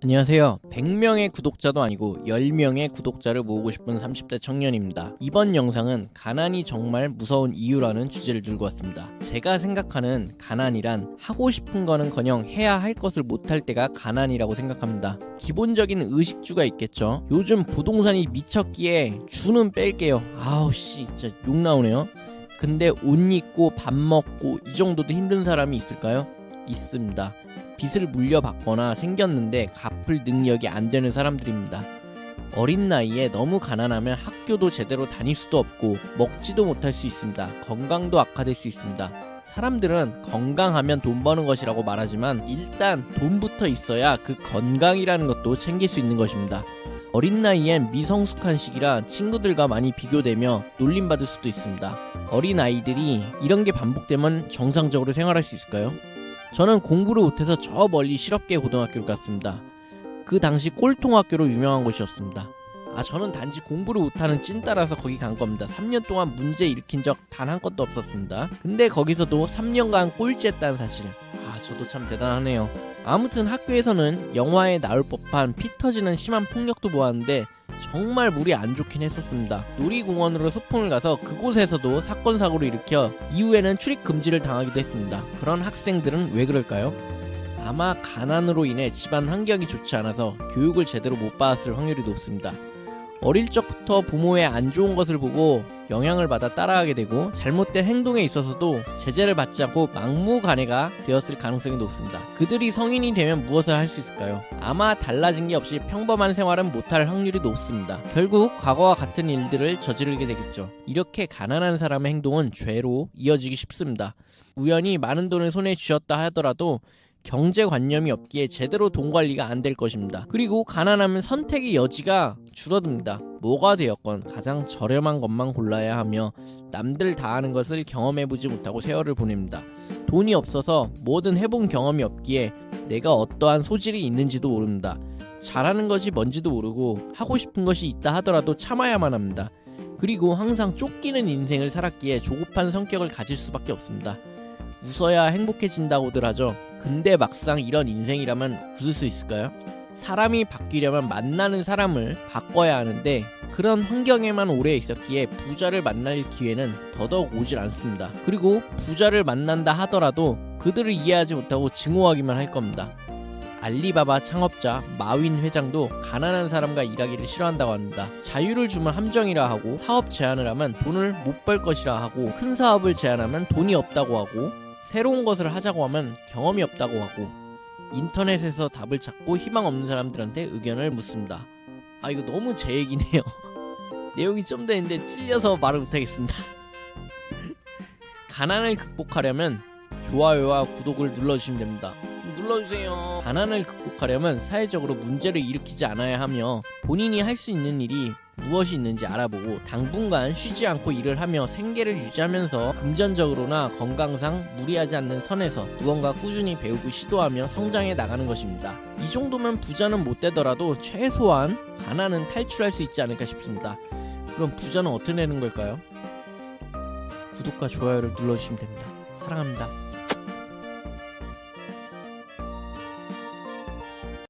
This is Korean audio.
안녕하세요. 100명의 구독자도 아니고 10명의 구독자를 모으고 싶은 30대 청년입니다. 이번 영상은 가난이 정말 무서운 이유라는 주제를 들고 왔습니다. 제가 생각하는 가난이란 하고 싶은 거는커녕 해야 할 것을 못할 때가 가난이라고 생각합니다. 기본적인 의식주가 있겠죠. 요즘 부동산이 미쳤기에 주는 뺄게요. 아우씨 진짜 욕 나오네요. 근데 옷 입고 밥 먹고 이 정도도 힘든 사람이 있을까요? 있습니다. 빚을 물려받거나 생겼는데 갚을 능력이 안 되는 사람들입니다. 어린 나이에 너무 가난하면 학교도 제대로 다닐 수도 없고 먹지도 못할 수 있습니다. 건강도 악화될 수 있습니다. 사람들은 건강하면 돈 버는 것이라고 말하지만 일단 돈부터 있어야 그 건강이라는 것도 챙길 수 있는 것입니다. 어린 나이엔 미성숙한 시기라 친구들과 많이 비교되며 놀림받을 수도 있습니다. 어린 아이들이 이런 게 반복되면 정상적으로 생활할 수 있을까요? 저는 공부를 못해서 저 멀리 실업계 고등학교를 갔습니다. 그 당시 꼴통학교로 유명한 곳이었습니다. 저는 단지 공부를 못하는 찐따라서 거기 간 겁니다. 3년 동안 문제 일으킨 적 단 한 건도 없었습니다. 근데 거기서도 3년간 꼴찌했다는 사실, 저도 참 대단하네요. 아무튼 학교에서는 영화에 나올 법한 피 터지는 심한 폭력도 보았는데 정말 물이 안 좋긴 했었습니다. 놀이공원으로 소풍을 가서 그곳에서도 사건 사고를 일으켜 이후에는 출입 금지를 당하기도 했습니다. 그런 학생들은 왜 그럴까요? 아마 가난으로 인해 집안 환경이 좋지 않아서 교육을 제대로 못 받았을 확률이 높습니다. 어릴 적부터 부모의 안 좋은 것을 보고 영향을 받아 따라하게 되고 잘못된 행동에 있어서도 제재를 받지 않고 막무가내가 되었을 가능성이 높습니다. 그들이 성인이 되면 무엇을 할 수 있을까요? 아마 달라진 게 없이 평범한 생활은 못할 확률이 높습니다. 결국 과거와 같은 일들을 저지르게 되겠죠. 이렇게 가난한 사람의 행동은 죄로 이어지기 쉽습니다. 우연히 많은 돈을 손에 쥐었다 하더라도 경제관념이 없기에 제대로 돈 관리가 안 될 것입니다. 그리고 가난하면 선택의 여지가 줄어듭니다. 뭐가 되었건 가장 저렴한 것만 골라야 하며 남들 다 하는 것을 경험해보지 못하고 세월을 보냅니다. 돈이 없어서 뭐든 해본 경험이 없기에 내가 어떠한 소질이 있는지도 모릅니다. 잘하는 것이 뭔지도 모르고 하고 싶은 것이 있다 하더라도 참아야만 합니다. 그리고 항상 쫓기는 인생을 살았기에 조급한 성격을 가질 수밖에 없습니다. 웃어야 행복해진다고들 하죠. 근데 막상 이런 인생이라면 웃을 수 있을까요? 사람이 바뀌려면 만나는 사람을 바꿔야 하는데 그런 환경에만 오래 있었기에 부자를 만날 기회는 더더욱 오질 않습니다. 그리고 부자를 만난다 하더라도 그들을 이해하지 못하고 증오하기만 할 겁니다. 알리바바 창업자 마윈 회장도 가난한 사람과 일하기를 싫어한다고 합니다. 자유를 주면 함정이라 하고 사업 제안을 하면 돈을 못 벌 것이라 하고 큰 사업을 제안하면 돈이 없다고 하고 새로운 것을 하자고 하면 경험이 없다고 하고 인터넷에서 답을 찾고 희망 없는 사람들한테 의견을 묻습니다. 이거 너무 제 얘기네요. 내용이 좀 더 있는데 찔려서 말을 못하겠습니다. 가난을 극복하려면 좋아요와 구독을 눌러주시면 됩니다. 좀 눌러주세요. 가난을 극복하려면 사회적으로 문제를 일으키지 않아야 하며 본인이 할 수 있는 일이 무엇이 있는지 알아보고 당분간 쉬지 않고 일을 하며 생계를 유지하면서 금전적으로나 건강상 무리하지 않는 선에서 무언가 꾸준히 배우고 시도하며 성장해 나가는 것입니다. 이 정도면 부자는 못 되더라도 최소한 가난은 탈출할 수 있지 않을까 싶습니다. 그럼 부자는 어떻게 되는 걸까요? 구독과 좋아요를 눌러주시면 됩니다. 사랑합니다.